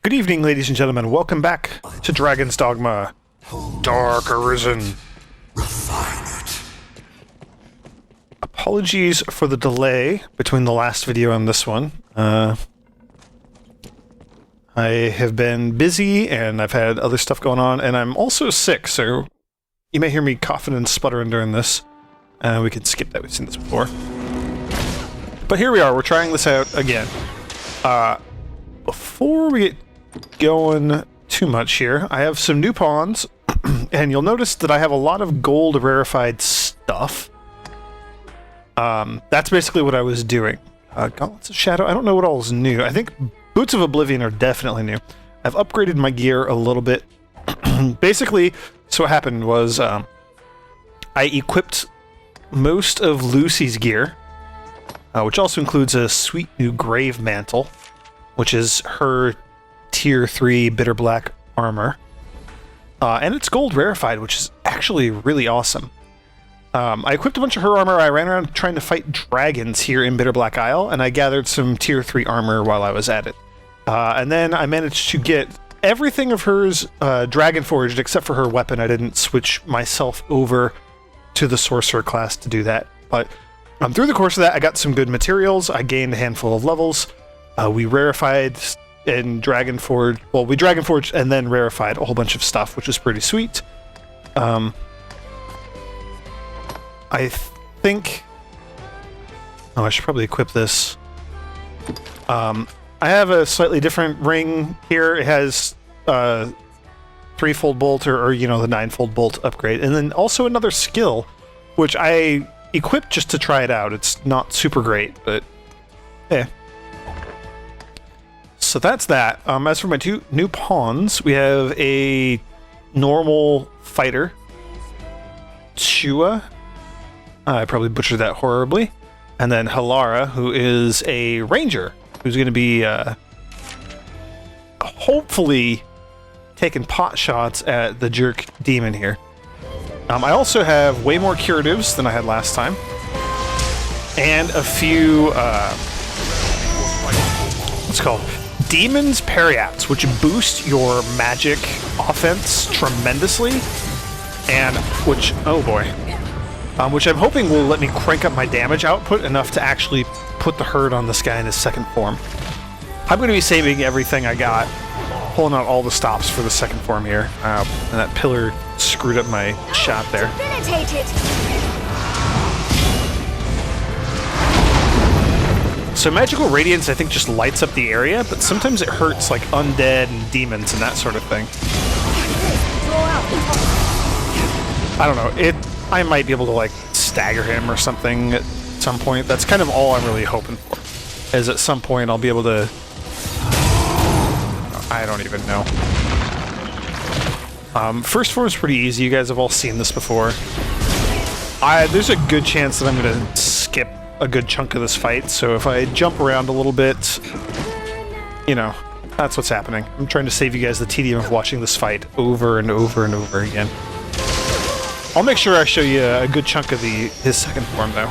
Good evening, ladies and gentlemen. Welcome back to Dragon's Dogma. Dark Arisen. Apologies for the delay between the last video and this one. I have been busy and I've had other stuff going on, and I'm also sick, so you may hear me coughing and sputtering during this. We can skip that, we've seen this before. But here we are, we're trying this out again. Before we get going too much here, I have some new pawns, and you'll notice that I have a lot of gold rarefied stuff. That's basically what I was doing. Gauntlets of Shadow, I don't know what all is new. I think Boots of Oblivion are definitely new. I've upgraded my gear a little bit. Basically, so what happened was, I equipped most of Lucy's gear, which also includes a sweet new Grave Mantle, which is her Tier 3 Bitter Black armor. And it's gold rarefied, which is actually really awesome. I equipped a bunch of her armor. I ran around trying to fight dragons here in Bitter Black Isle, and I gathered some Tier 3 armor while I was at it. And then I managed to get everything of hers dragon forged, except for her weapon. I didn't switch myself over to the sorcerer class to do that. But through the course of that, I got some good materials. I gained a handful of levels. We rarefied and dragon forged. Well, we dragon forged and then rarefied a whole bunch of stuff, which is pretty sweet. I think... Oh, I should probably equip this. I have a slightly different ring here. It has threefold bolt, or you know, the ninefold bolt upgrade, and then also another skill, which I equipped just to try it out. It's not super great, but eh. So that's that. As for my two new pawns, we have a normal fighter, Chua. I probably butchered that horribly. And then Halara, who is a ranger, who's going to be hopefully taking pot shots at the jerk demon here. I also have way more curatives than I had last time. And a few, what's it called? Demon's Periats, which boost your magic offense tremendously. And which, oh boy. Which I'm hoping will let me crank up my damage output enough to actually put the herd on this guy in his second form. I'm going to be saving everything I got, pulling out all the stops for the second form here. And that pillar screwed up my shot there. So Magical Radiance, I think, just lights up the area, but sometimes it hurts like undead and demons and that sort of thing. I don't know, I might be able to like stagger him or something at some point. That's kind of all I'm really hoping for, is at some point I'll be able to... I don't even know. First form is pretty easy. You guys have all seen this before. There's a good chance that I'm going to skip a good chunk of this fight, so if I jump around a little bit, you know, that's what's happening. I'm trying to save you guys the tedium of watching this fight over and over and over again. I'll make sure I show you a good chunk of his second form, though.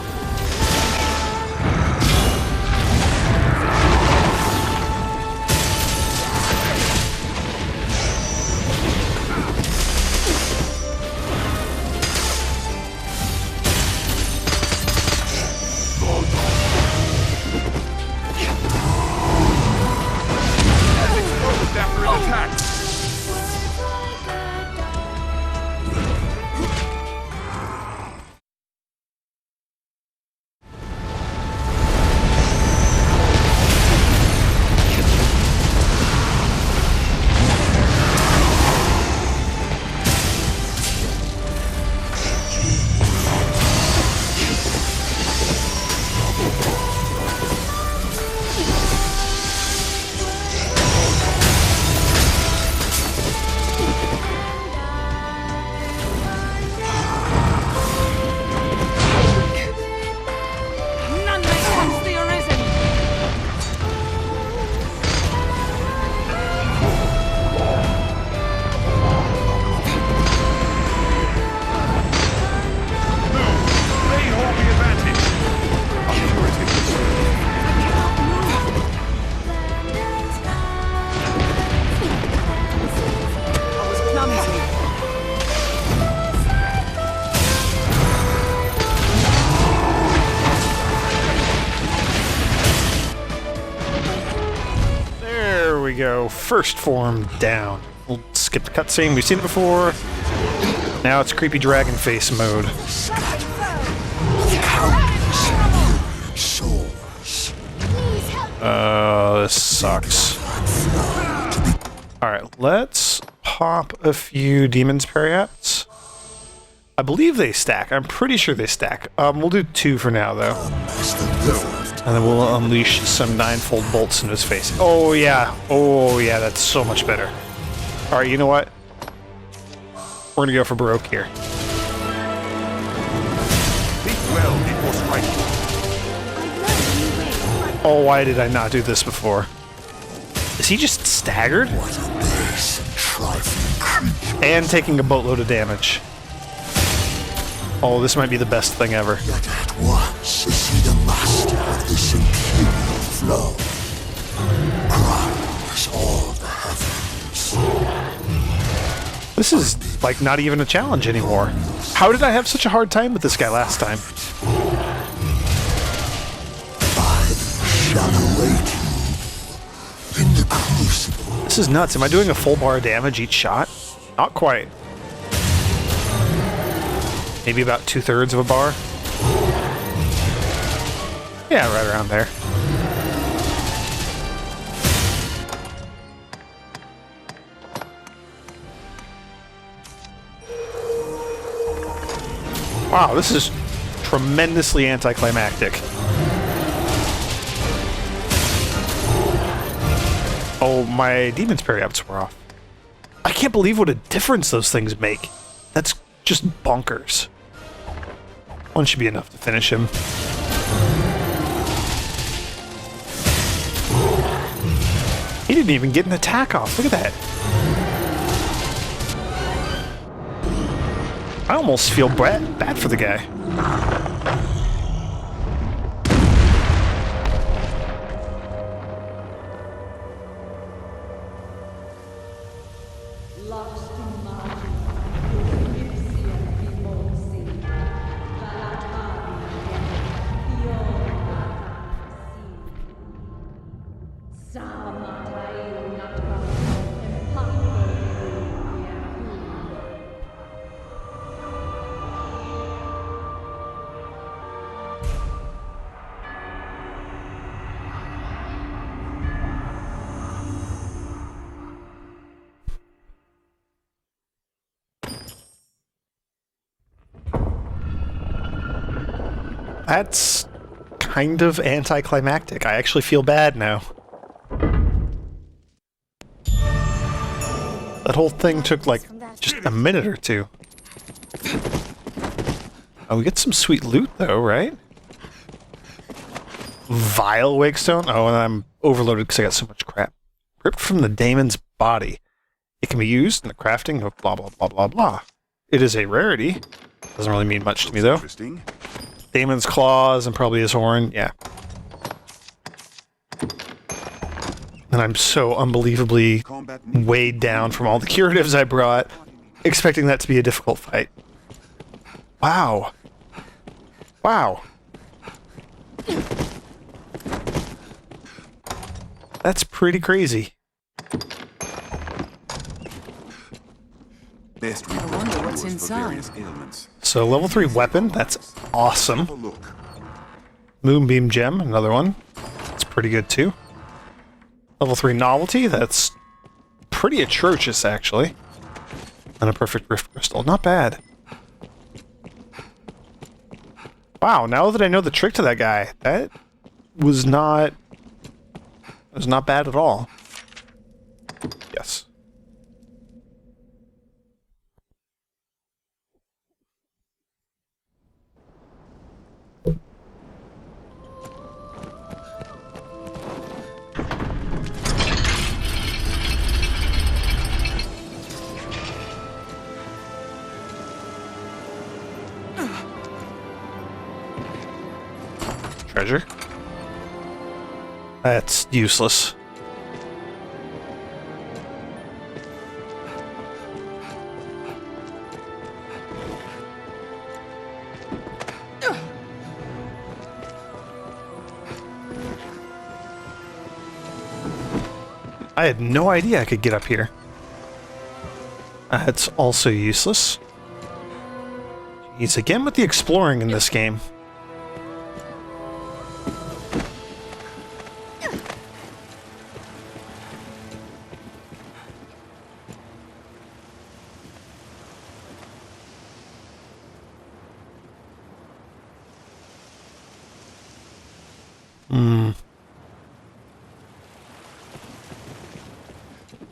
we go. First form down. We'll skip the cutscene. We've seen it before. Now it's creepy dragon face mode. This sucks. Alright, let's pop a few demons perhaps. I believe they stack. I'm pretty sure they stack. We'll do 2 for now, though. And then we'll unleash some 9-fold bolts into his face. Oh, yeah. Oh, yeah, that's so much better. Alright, you know what? We're gonna go for Baroque here. Oh, why did I not do this before? Is he just staggered? And taking a boatload of damage. Oh, this might be the best thing ever. Yet at once is he the master of this imperial flow. Crowns all the heavens. This is, like, not even a challenge anymore. How did I have such a hard time with this guy last time? I shall await you in the crucible. This is nuts. Am I doing a full bar of damage each shot? Not quite. Maybe about 2/3 of a bar. Yeah, right around there. Wow, this is tremendously anticlimactic. Oh, my demon's periapts were off. I can't believe what a difference those things make. That's just bonkers. One should be enough to finish him. He didn't even get an attack off. Look at that. I almost feel bad for the guy. That's kind of anticlimactic. I actually feel bad now. That whole thing took like just a minute or two. Oh, we get some sweet loot though, right? Vile Wakestone? Oh, and I'm overloaded because I got so much crap. Ripped from the daemon's body. It can be used in the crafting of blah blah blah blah blah. It is a rarity. Doesn't really mean much to me though. Interesting. Daemon's claws and probably his horn, yeah. And I'm so unbelievably weighed down from all the curatives I brought, expecting that to be a difficult fight. Wow. Wow. That's pretty crazy. Best I wonder what's inside. So level 3 weapon, that's awesome. Look. Moonbeam gem, another one. That's pretty good too. Level 3 novelty, that's pretty atrocious actually. And a perfect rift crystal, not bad. Wow, now that I know the trick to that guy, that was not bad at all. Yes. Treasure? That's useless. I had no idea I could get up here. That's also useless. Jeez, again with the exploring in this game.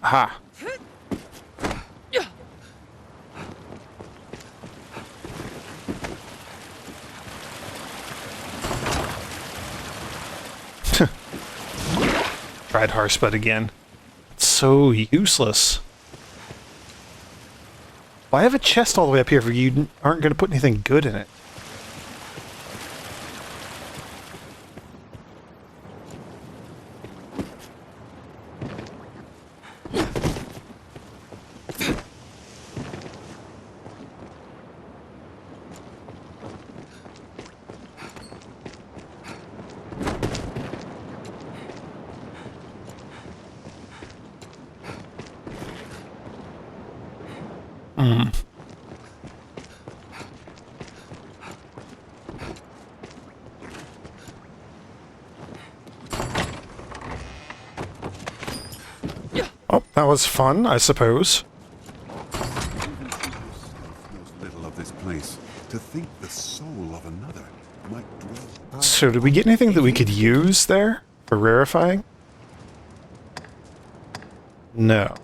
Aha. Tried Harspud again. It's so useless. Why have a chest all the way up here if you aren't going to put anything good in it? Oh, that was fun, I suppose. Knows little of this place. To think the soul of another might dwell. So, did we get anything that we could use there for rarefying? No.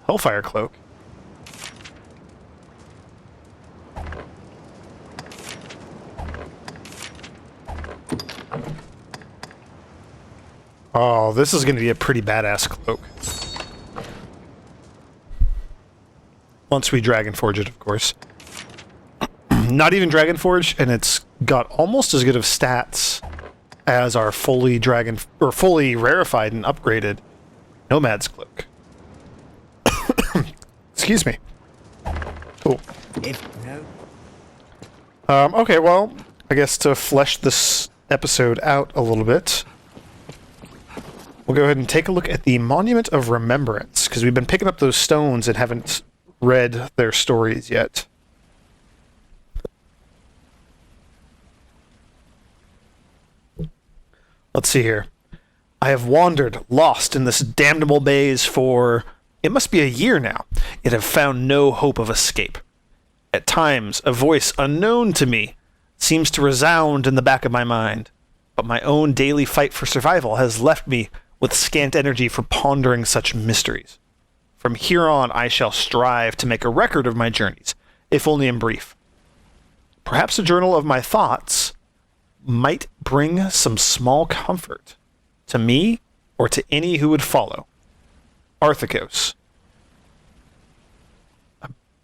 Hellfire Cloak. Oh, this is going to be a pretty badass cloak. Once we Dragon Forge it, of course. Not even Dragon Forge, and it's got almost as good of stats as our fully rarefied and upgraded Nomad's Cloak. Excuse me. Cool. Okay, well, I guess to flesh this episode out a little bit, we'll go ahead and take a look at the Monument of Remembrance, because we've been picking up those stones and haven't read their stories yet. Let's see here. I have wandered, lost in this damnable maze for, it must be a year now, yet have found no hope of escape. At times, a voice unknown to me seems to resound in the back of my mind, but my own daily fight for survival has left me with scant energy for pondering such mysteries. From here on, I shall strive to make a record of my journeys, if only in brief. Perhaps a journal of my thoughts might bring some small comfort to me or to any who would follow. Arthikos.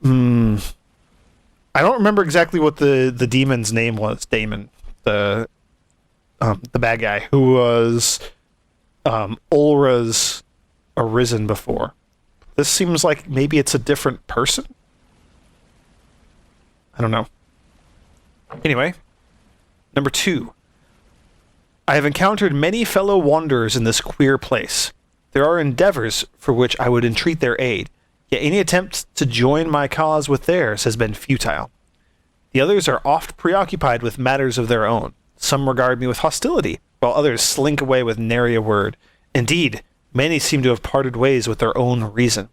I don't remember exactly what the demon's name was. Damon, the bad guy who was Ulra's Arisen before. This seems like maybe it's a different person. I don't know. Anyway, number 2. I have encountered many fellow wanderers in this queer place. There are endeavors for which I would entreat their aid, yet any attempt to join my cause with theirs has been futile. The others are oft preoccupied with matters of their own. Some regard me with hostility, while others slink away with nary a word. Indeed, many seem to have parted ways with their own reason.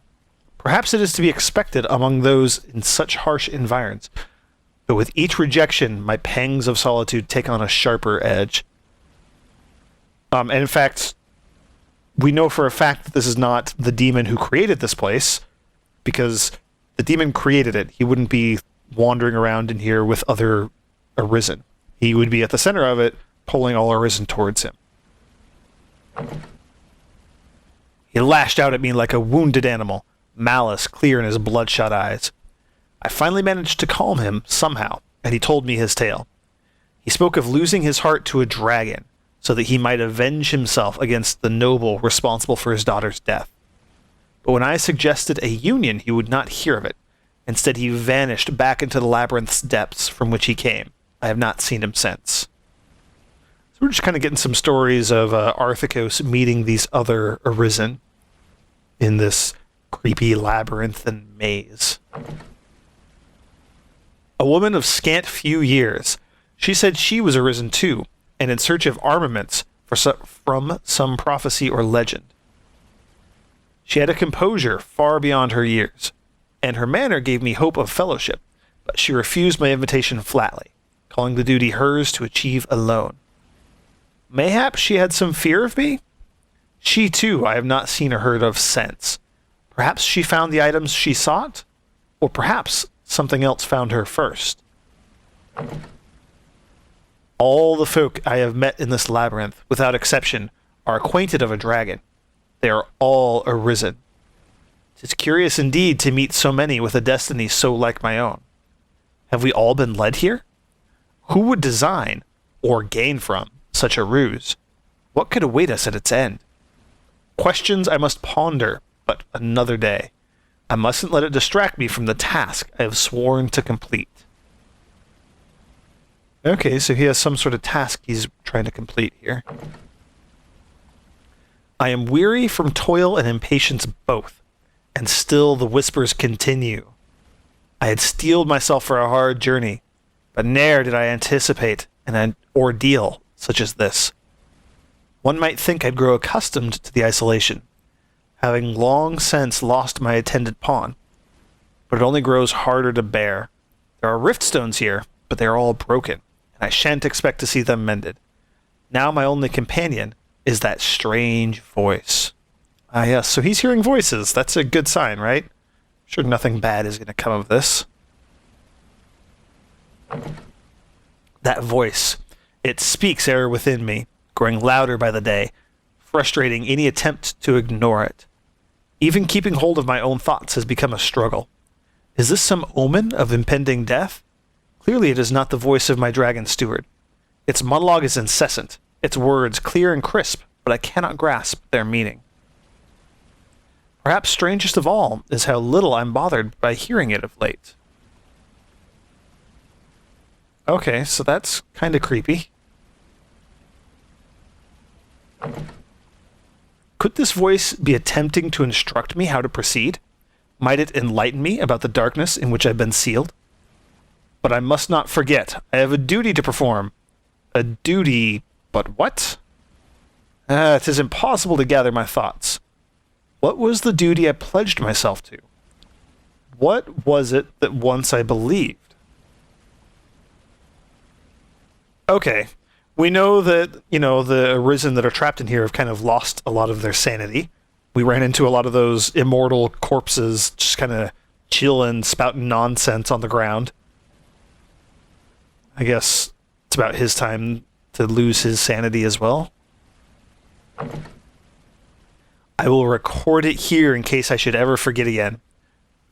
Perhaps it is to be expected among those in such harsh environs, but with each rejection, my pangs of solitude take on a sharper edge. And in fact, we know for a fact that this is not the demon who created this place, because the demon created it. He wouldn't be wandering around in here with other Arisen. He would be at the center of it, pulling all Arisen towards him. He lashed out at me like a wounded animal, malice clear in his bloodshot eyes. I finally managed to calm him somehow, and he told me his tale. He spoke of losing his heart to a dragon, so that he might avenge himself against the noble responsible for his daughter's death. But when I suggested a union, he would not hear of it. Instead, he vanished back into the labyrinth's depths from which he came. I have not seen him since. So we're just kind of getting some stories of Arthakos meeting these other Arisen in this creepy labyrinthine maze. A woman of scant few years. She said she was Arisen too, and in search of armaments from some prophecy or legend. She had a composure far beyond her years, and her manner gave me hope of fellowship, but she refused my invitation flatly, calling the duty hers to achieve alone. Mayhap she had some fear of me? She too I have not seen or heard of since. Perhaps she found the items she sought, or perhaps something else found her first. All the folk I have met in this labyrinth, without exception, are acquainted of a dragon. They are all Arisen. 'Tis curious indeed to meet so many with a destiny so like my own. Have we all been led here? Who would design, or gain from, such a ruse? What could await us at its end? Questions I must ponder, but another day. I mustn't let it distract me from the task I have sworn to complete. Okay, so he has some sort of task he's trying to complete here. I am weary from toil and impatience both, and still the whispers continue. I had steeled myself for a hard journey, but ne'er did I anticipate an ordeal such as this. One might think I'd grow accustomed to the isolation, having long since lost my attendant pawn, but it only grows harder to bear. There are rift stones here, but they are all broken, and I shan't expect to see them mended. Now my only companion is that strange voice. Ah yes, so he's hearing voices. That's a good sign, right? I'm sure nothing bad is going to come of this. That voice, it speaks ever within me, growing louder by the day, frustrating any attempt to ignore it. Even keeping hold of my own thoughts has become a struggle. Is this some omen of impending death? Clearly it is not the voice of my dragon steward. Its monologue is incessant, its words clear and crisp, but I cannot grasp their meaning. Perhaps strangest of all is how little I'm bothered by hearing it of late. Okay, so that's kind of creepy. Could this voice be attempting to instruct me how to proceed? Might it enlighten me about the darkness in which I've been sealed? But I must not forget, I have a duty to perform. A duty, but what? It is impossible to gather my thoughts. What was the duty I pledged myself to? What was it that once I believed? Okay, we know that, the Arisen that are trapped in here have kind of lost a lot of their sanity. We ran into a lot of those immortal corpses just kind of chilling, spouting nonsense on the ground. I guess it's about his time to lose his sanity as well. I will record it here in case I should ever forget again.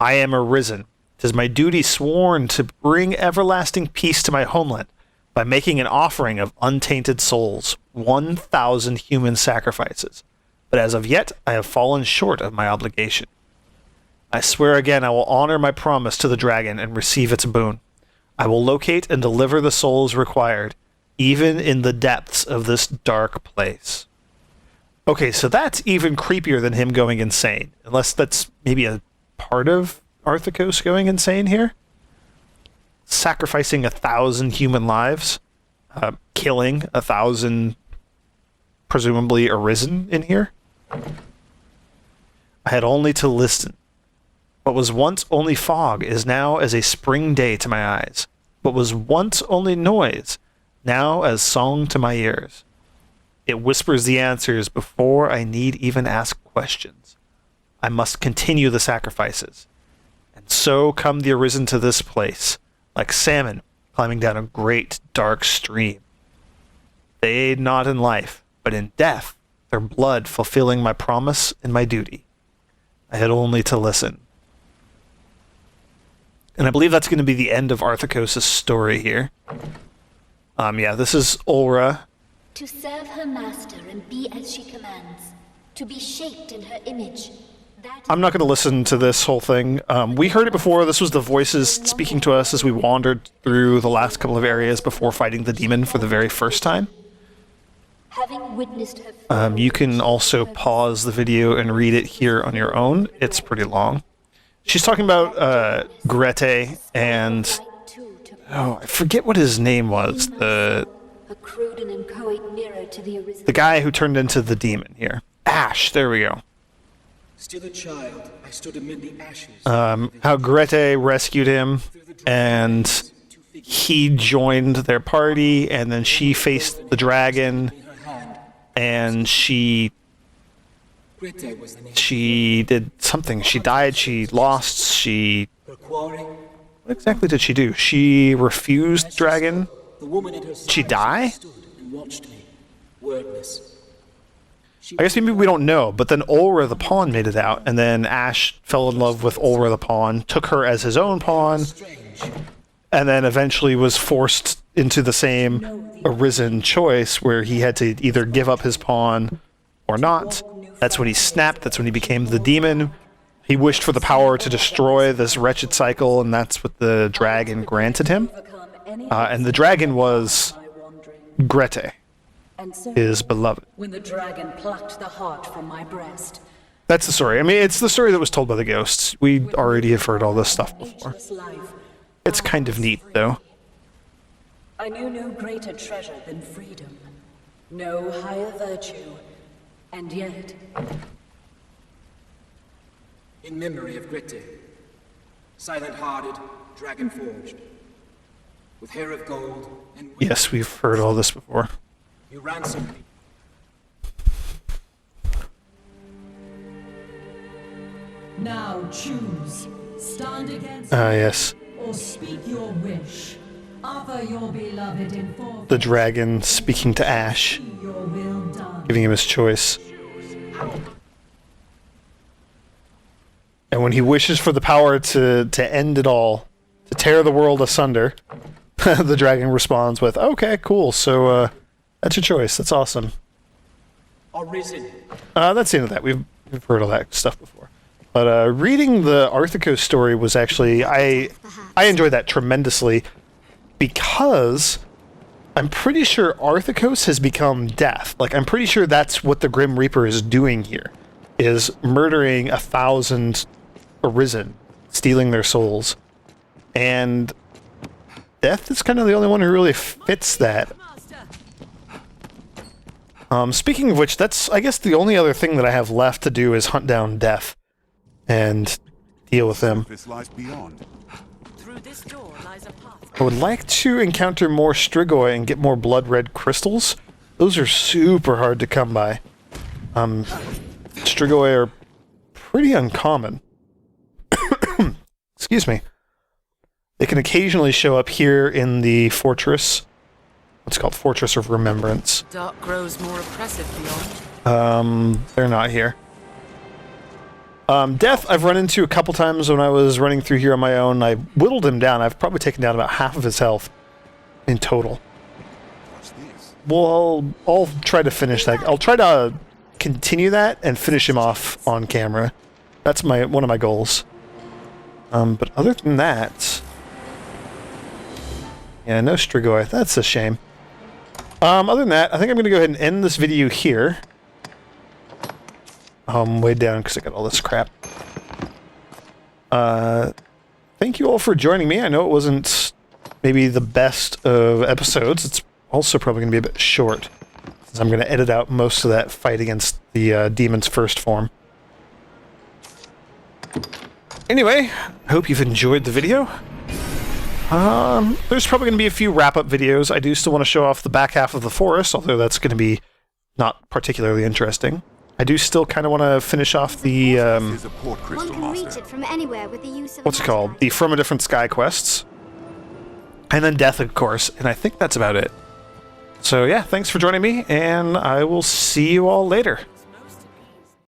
I am Arisen. 'Tis my duty sworn to bring everlasting peace to my homeland by making an offering of untainted souls, 1,000 human sacrifices. But as of yet, I have fallen short of my obligation. I swear again I will honor my promise to the dragon and receive its boon. I will locate and deliver the souls required, even in the depths of this dark place. Okay, so that's even creepier than him going insane. Unless that's maybe a part of Arthakos going insane here? Sacrificing 1,000 human lives? Killing 1,000, presumably Arisen in here? I had only to listen. What was once only fog is now as a spring day to my eyes. What was once only noise, now as song to my ears. It whispers the answers before I need even ask questions. I must continue the sacrifices. And so come the Arisen to this place, like salmon climbing down a great dark stream. They aid not in life, but in death, their blood fulfilling my promise and my duty. I had only to listen. And I believe that's going to be the end of Arthakos' story here. Yeah, this is Ulra. To serve her master and be as she commands. To be shaped in her image. I'm not going to listen to this whole thing. We heard it before. This was the voices speaking to us as we wandered through the last couple of areas before fighting the demon for the very first time. Having witnessed her You can also pause the video and read it here on your own. It's pretty long. She's talking about Grete and oh, I forget what his name was. a crude and inchoate mirror to the Arisen. The guy who turned into the demon here. Ash, there we go. Still a child, I stood amid the ashes. How Grete rescued him, and he joined their party, and then she faced the dragon, Her hand, and she Grete was the name. did something. She died, she lost, Her quarry, what exactly did she do? She refused the dragon. the woman at her side. She die? Stood and watched me, wordless. She I guess maybe we don't know, but then Ulra the Pawn made it out, and then Ash fell in love with Ulra the Pawn, took her as his own pawn, strange. and then eventually was forced into the same Arisen choice where he had to either give up his pawn or not. That's when he snapped, that's when he became the demon. He wished for the power to destroy this wretched cycle, and that's what the dragon granted him. And the dragon was Grete, And so, his beloved. when the dragon plucked the heart from my breast, That's the story. I mean, it's the story that was told by the ghosts. We already have heard all this stuff before. ageless life, It's kind of neat, though. I knew no greater treasure than freedom, no higher virtue, and yet, In memory of Grete, silent-hearted, dragon-forged, with hair of gold and wings, Yes, we've heard all this before. you ransomed me. Now choose. Stand against Yes. or speak your wish. Offer your beloved in forfeit. The dragon speaking to Ash, Your will done. giving him his choice. And when he wishes for the power to end it all, to tear the world asunder, the dragon responds with, okay, cool, so that's your choice. That's awesome. Arisen. That's the end of that. We've heard all that stuff before. But reading the Arthicos story was actually, I enjoyed that tremendously because I'm pretty sure Arthicos has become death. Like, I'm pretty sure that's what the Grim Reaper is doing here, is murdering 1,000 Arisen, stealing their souls. And Death is kind of the only one who really fits that. Speaking of which, that's, I guess, the only other thing that I have left to do is hunt down Death and deal with him. Surface lies beyond. Through this door lies a path. I would like to encounter more Strigoi and get more blood red crystals. Those are super hard to come by. Strigoi are pretty uncommon. Excuse me. They can occasionally show up here in the fortress. What's called Fortress of Remembrance. Dark grows more oppressive beyond. They're not here. Death, I've run into a couple times when I was running through here on my own. I whittled him down. I've probably taken down about half of his health in total. What's this? Well, I'll try to finish that. I'll try to continue that and finish him off on camera. That's one of my goals. But other than that, yeah, no Strigoi. That's a shame. Other than that, I think I'm going to go ahead and end this video here. Way down because I got all this crap. Thank you all for joining me. I know it wasn't maybe the best of episodes. It's also probably going to be a bit short, since I'm going to edit out most of that fight against the demon's first form. Anyway, I hope you've enjoyed the video. There's probably going to be a few wrap-up videos. I do still want to show off the back half of the forest, although that's going to be not particularly interesting. I do still kind of want to finish off the, Here's a port One crystal can reach master. it from anywhere with the use of what's it called? The From a Different Sky quests. And then Death, of course, and I think that's about it. So yeah, thanks for joining me, and I will see you all later.